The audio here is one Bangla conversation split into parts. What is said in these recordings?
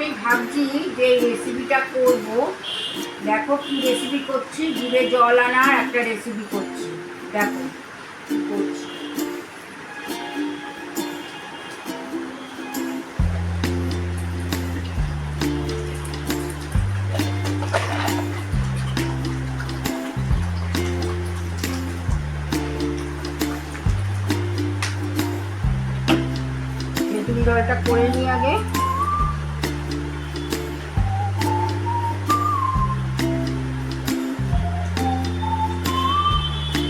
আমি ভাবছি যে রেসিপিটা করব। দেখো কি রেসিপি করছি, জিভে জল আনা একটা রেসিপি করছি। দেখো কি করছি। তেঁতুল জলটা করে নিই আগে।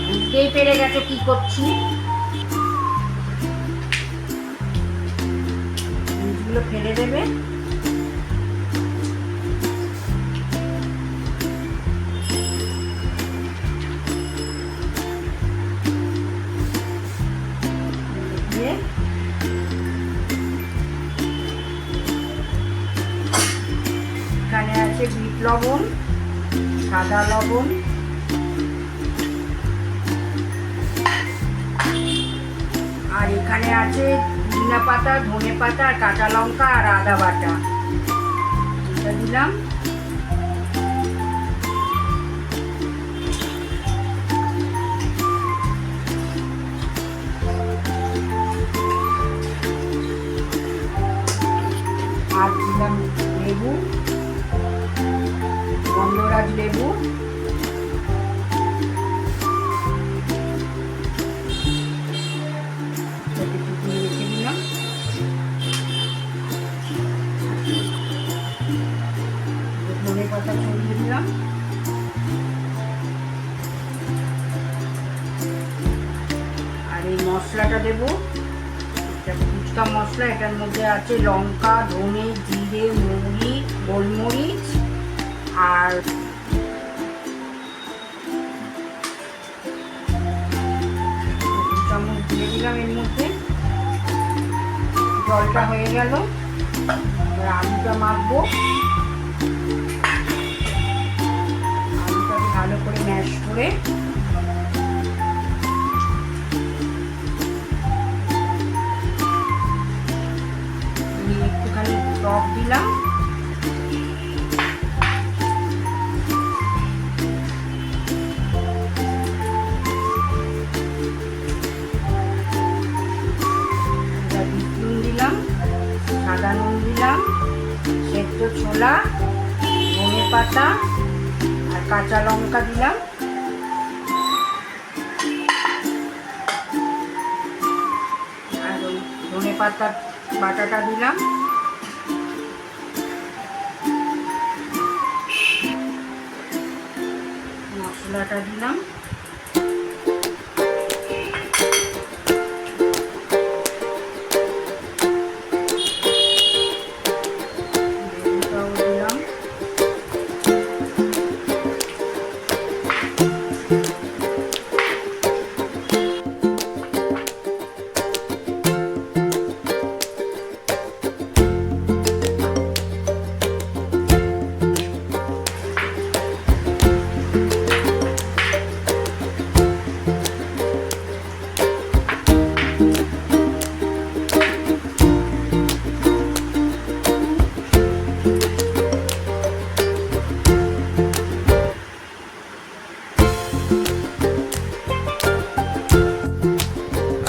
বুঝতেই পেরে গেছো কি করছি। বীজগুলো ফেলে দেবে। এখানে আছে বিট লবণ, সাদা লবণ, আর এখানে আছে পুদিনা পাতা, ধনে পাতা, আর কাঁচা লঙ্কা আর আদা বাটা। এটা দিলাম। আর দিলাম লেবু, গন্ধরাজ লেবু। ধনে পাতা ছড়িয়ে দিলাম। আর এই মশলাটা দেবো, ফুচকা মশলা। এটার মধ্যে আছে লঙ্কা, ধনে, জিরে, মৌরি, গোলমরিচ আর চামচ দিয়ে দিলাম এর মধ্যে। জলটা হয়ে গেল, এবার আলুটা মাখবো। আলুটাকে ভালো করে ম্যাশ করে একটুখানি টক দিলাম। নুন দিলাম, সাদা নুন দিলাম, সেদ্ধ ছোলা, ধনে পাতা আর কাঁচা লঙ্কা দিলাম। আর ওই ধনে পাতা বাটাটা দিলাম। মশলাটা দিলাম।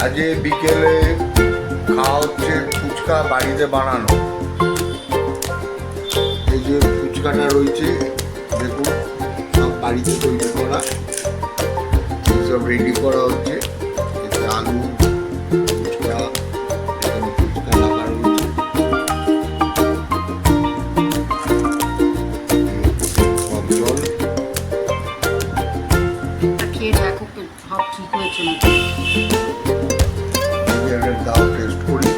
আজকে বিকেলে খাওয়া হচ্ছে ফুচকা বাড়িতে বানানো। এই যে ফুচকাটা রয়েছে, দেখুন সব বাড়িতে তৈরি করা, সব রেডি করা হচ্ছে। এতে আলু, ফুচকা, এখানে ফুচকা রাখা রয়েছে, কম জল। খেয়ে দেখো সব ঠিক হয়েছে। দাও টেস্ট করি।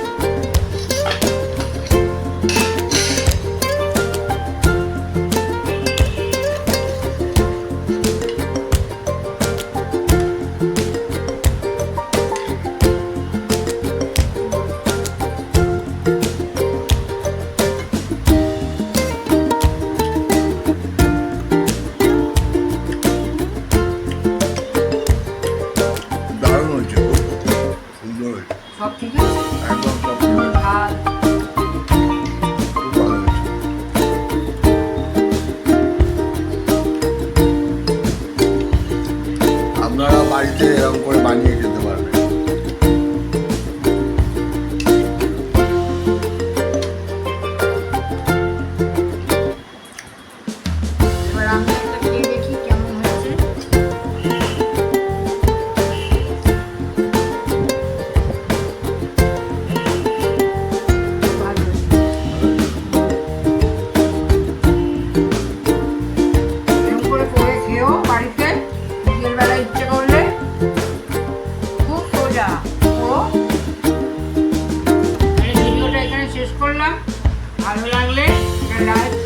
ভালো লাগলে একটা লাইক